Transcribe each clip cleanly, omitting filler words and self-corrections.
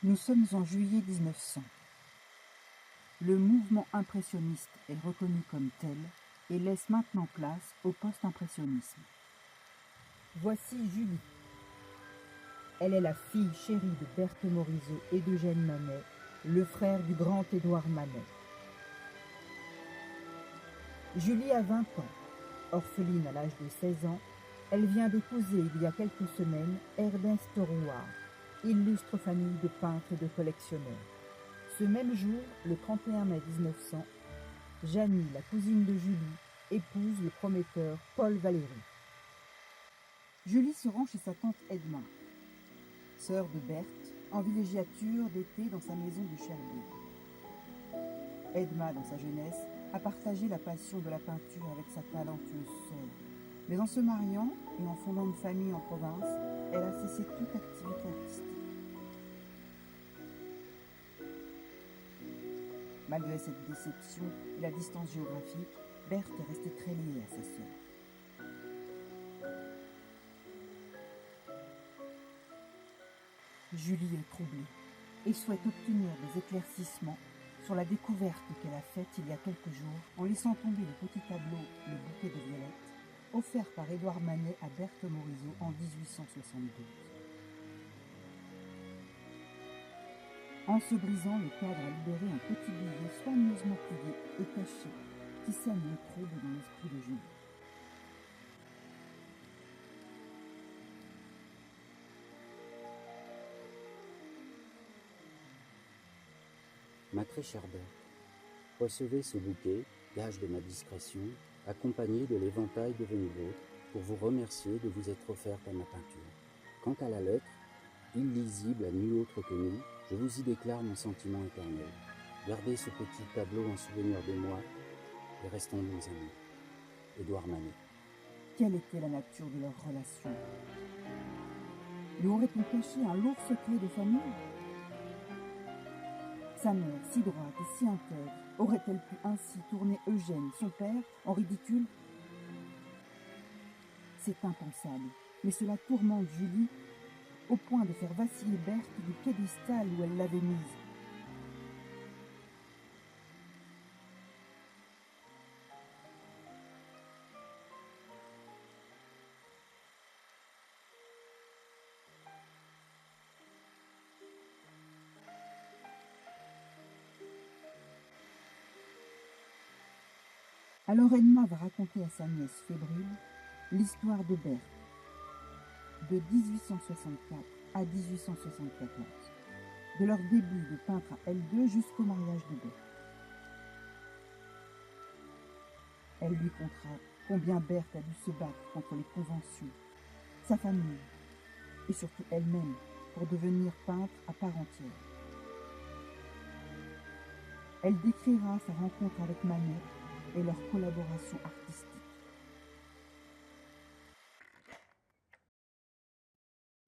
Nous sommes en juillet 1900. Le mouvement impressionniste est reconnu comme tel et laisse maintenant place au post-impressionnisme. Voici Julie. Elle est la fille chérie de Berthe Morisot et d'Eugène Manet, le frère du grand Édouard Manet. Julie a 20 ans. Orpheline à l'âge de 16 ans, elle vient d'épouser il y a quelques semaines Ernest Rouard, illustre famille de peintres et de collectionneurs. Ce même jour, le 31 mai 1900, Janie, la cousine de Julie, épouse le prometteur Paul Valéry. Julie se rend chez sa tante Edma, sœur de Berthe, en villégiature d'été dans sa maison de Cherbourg. Edma, dans sa jeunesse, a partagé la passion de la peinture avec sa talentueuse sœur. Mais en se mariant et en fondant une famille en province, elle a cessé toute activité artistique. Malgré cette déception et la distance géographique, Berthe est restée très liée à sa sœur. Julie est troublée et souhaite obtenir des éclaircissements sur la découverte qu'elle a faite il y a quelques jours en laissant tomber le petit tableau « Le bouquet de violettes » offert par Édouard Manet à Berthe Morisot en 1872. En se brisant, le cadre a libéré un petit billet soigneusement plié et caché qui sème le trouble dans l'esprit de Julie. Ma très chère Berthe, recevez ce bouquet, gage de ma discrétion, accompagné de l'éventail devenu vôtre, pour vous remercier de vous être offerte à ma peinture. Quant à la lettre, illisible à nul autre que nous, je vous y déclare mon sentiment éternel. Gardez ce petit tableau en souvenir de moi et restons bons amis. Édouard Manet. Quelle était la nature de leur relation? Lui aurait-on caché un lourd secret de famille? Sa mère, si droite et si intègre, aurait-elle pu ainsi tourner Eugène, son père, en ridicule? C'est impensable, mais cela tourmente Julie au point de faire vaciller Berthe du piédestal où elle l'avait mise. Alors Edma va raconter à sa nièce fébrile l'histoire de Berthe, de 1864 à 1874, de leur début de peintre à elle deux jusqu'au mariage de Berthe. Elle lui contera combien Berthe a dû se battre contre les conventions, sa famille et surtout elle-même pour devenir peintre à part entière. Elle décrira sa rencontre avec Manet et leur collaboration artistique.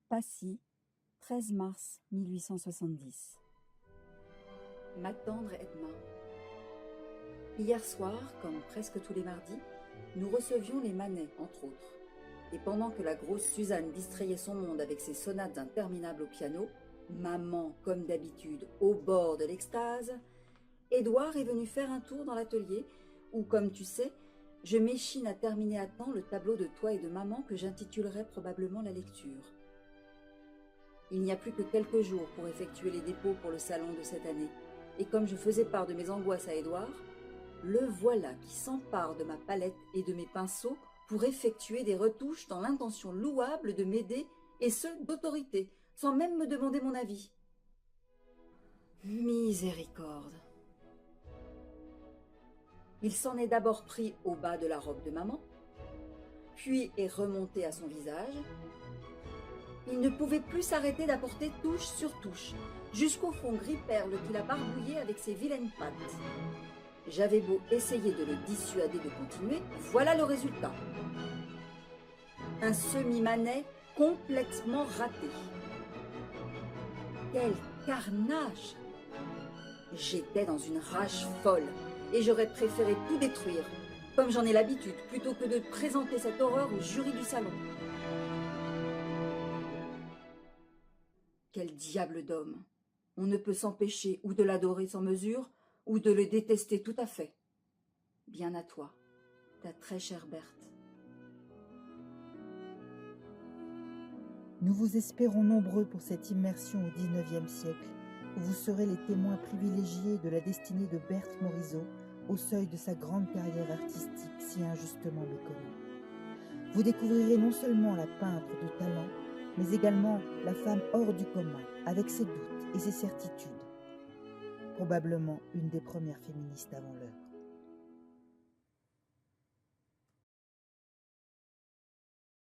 Passy, 13 mars 1870. Ma tendre Edma, hier soir, comme presque tous les mardis, nous recevions les Manet, entre autres. Et pendant que la grosse Suzanne distrayait son monde avec ses sonates interminables au piano, maman, comme d'habitude, au bord de l'extase, Édouard est venu faire un tour dans l'atelier où, comme tu sais, je m'échine à terminer à temps le tableau de toi et de maman que j'intitulerai probablement la lecture. Il n'y a plus que quelques jours pour effectuer les dépôts pour le salon de cette année, et comme je faisais part de mes angoisses à Édouard, le voilà qui s'empare de ma palette et de mes pinceaux pour effectuer des retouches dans l'intention louable de m'aider, et ce, d'autorité, sans même me demander mon avis. Miséricorde. Il s'en est d'abord pris au bas de la robe de maman, puis est remonté à son visage. Il ne pouvait plus s'arrêter d'apporter touche sur touche, jusqu'au fond gris-perle qu'il a barbouillé avec ses vilaines pattes. J'avais beau essayer de le dissuader de continuer, voilà le résultat. Un semi-Manet complètement raté. Quel carnage! J'étais dans une rage folle et j'aurais préféré tout détruire, comme j'en ai l'habitude, plutôt que de présenter cette horreur au jury du salon. Quel diable d'homme! On ne peut s'empêcher ou de l'adorer sans mesure, ou de le détester tout à fait. Bien à toi, ta très chère Berthe. Nous vous espérons nombreux pour cette immersion au XIXe siècle, où vous serez les témoins privilégiés de la destinée de Berthe Morisot au seuil de sa grande carrière artistique si injustement méconnue. Vous découvrirez non seulement la peintre de talent, mais également la femme hors du commun, avec ses doutes et ses certitudes. Probablement une des premières féministes avant l'heure.